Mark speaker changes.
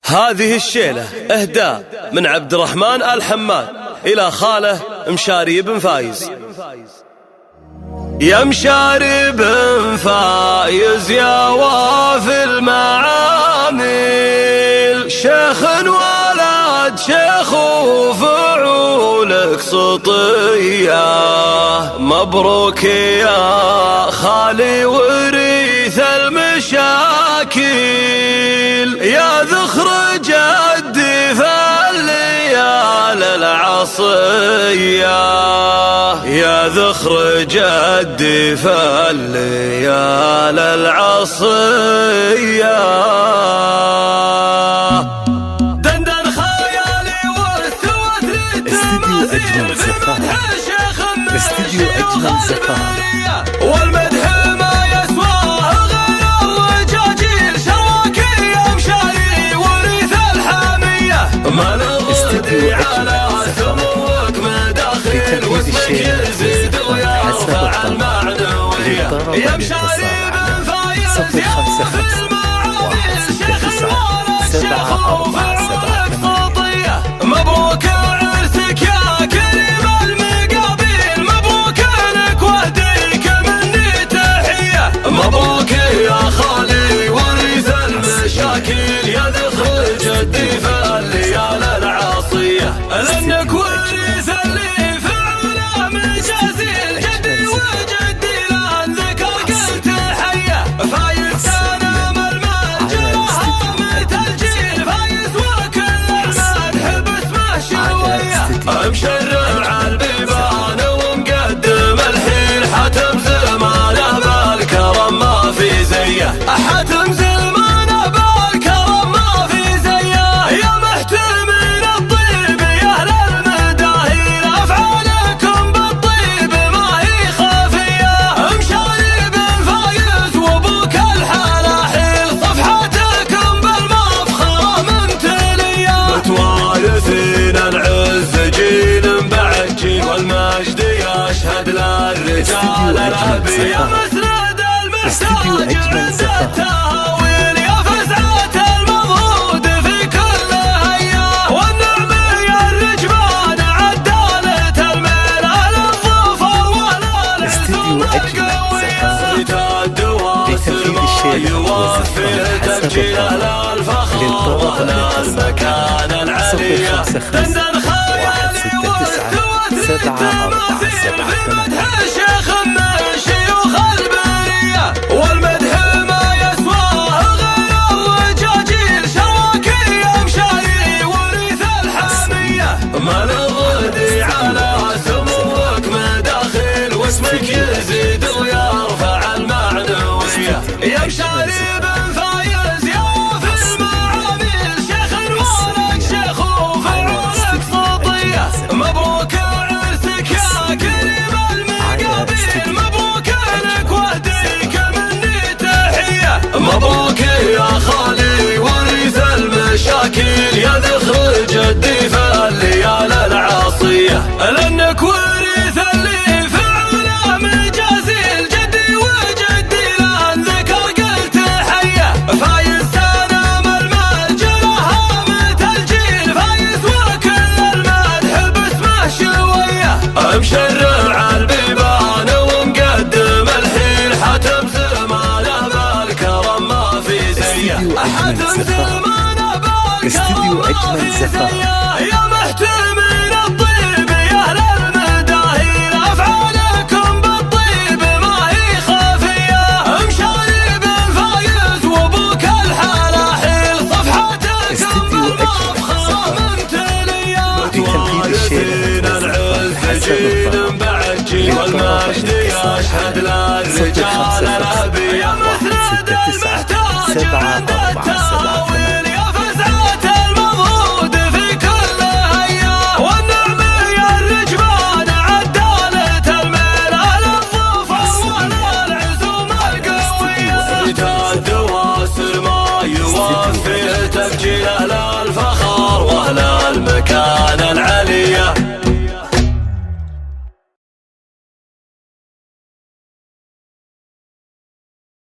Speaker 1: هذه الشيلة إهداء من عبد الرحمن الحماد إلى خاله مشاري بن فايز. يا مشاري بن فايز يا وافي المعامل، شيخ ولد شيخ وفعولك سطية، مبروك يا خالي وريث المشاكل، يا ذخر جدي في الليال العصية، يا ذخر جدي في الليال العصية. دندن خيالي والثوت للتماثيل في مدح شيخ
Speaker 2: استديو أجمل زفاف
Speaker 1: والمدح ما يسواه غير الرجاجيل، شواكي يا مشاري وريث الحامية، ما نغدي على سموك مداخل واسمك يزيد ويرفع المعنوية. يا مشاري بن فايز يا وفي المعامل، شيخ ولد شيخ وفعولك سطية، مبروك عرسك يا كريم المقابيل، مبروك لك واهديك مني تحية، مبروك يا خالي وريث المشاكل، يا ذخر جدي في الليال العصية، لأنك وريث اللي فعله مجازيل، جدي وجدي لأن ذكر قلت حية، فايز سلام المجرى هامة الجيل، فايز وكل المدح باسمه شوية، مشرع البيبان ومقدم الحين، حاتم زمانه بالكرم ما في زيه، حاتم زمانه بالكرم ما في زيه، يا محتمل الطيب يا اهل المداهيل، افعالكم بالطيب ما هي خافيه، مشاري بن فايز وابوك الحلاحيل، صفحاتكم بالمفخره ممتليه، متوارثين العز جيل بعد جيل، والمجد يشهد للرجال الابية، مسند المحتاج عز التهاويل، يا فزعة المضغوط في كل هيا، والنعمية الرجمان عدالة الميل، على الظفر والالعزوم القوية، صيت الدواسر ما يوفي تبجيله للفخر وللمكان العليا، دندن خيالي والثوت للتماثيل في مدح شيخ من شيوخ البرية، والمدح ما يسواه غير الرجاجيل، شواكي يا مشاري وريث الحامية، ما نغدي على سموك مداخل واسمك يزيد ويرفع المعنوية. يا مشاري بن فايز يا وفي المعامل، شيخ ولد شيخ وفعولك سطية، مبروك عرسك يا كريم المقابيل، مبروك لك واهديك مني تحية، مبروك يا خالي وريث المشاكل، يا ذخر جدي في الليال العصية، لأنك وريث اللي فعله مجازيل، جدي وجدي لأن ذكر قلت حية، فايز سلام المجرى هامة الجيل، فايز وكل المدح باسمه شوية، مشرع البيبان ومقدم الحين، حاتم زمانه بالكرم ما في زيه، حاتم زمانه بالكرم ما في زيه، يا محتمل الطيب يا اهل المداهيل، افعالكم بالطيب ما هي خافيه، مشاري بن فايز وابوك الحلاحيل، صفحاتكم بالمفخره ممتليه، متوارثين العز جيل بعد جيل، والمجد يشهد للرجال الابية، مسند المحتاج عند التهاويل، يا فزعة المضغوط في كل هيا، والنعمية الرجمان عدالة الميل، على الظفر والالعزوم القوية، صيت الدواسر ما يوفي تبجيله للفخر وللمكان العليا.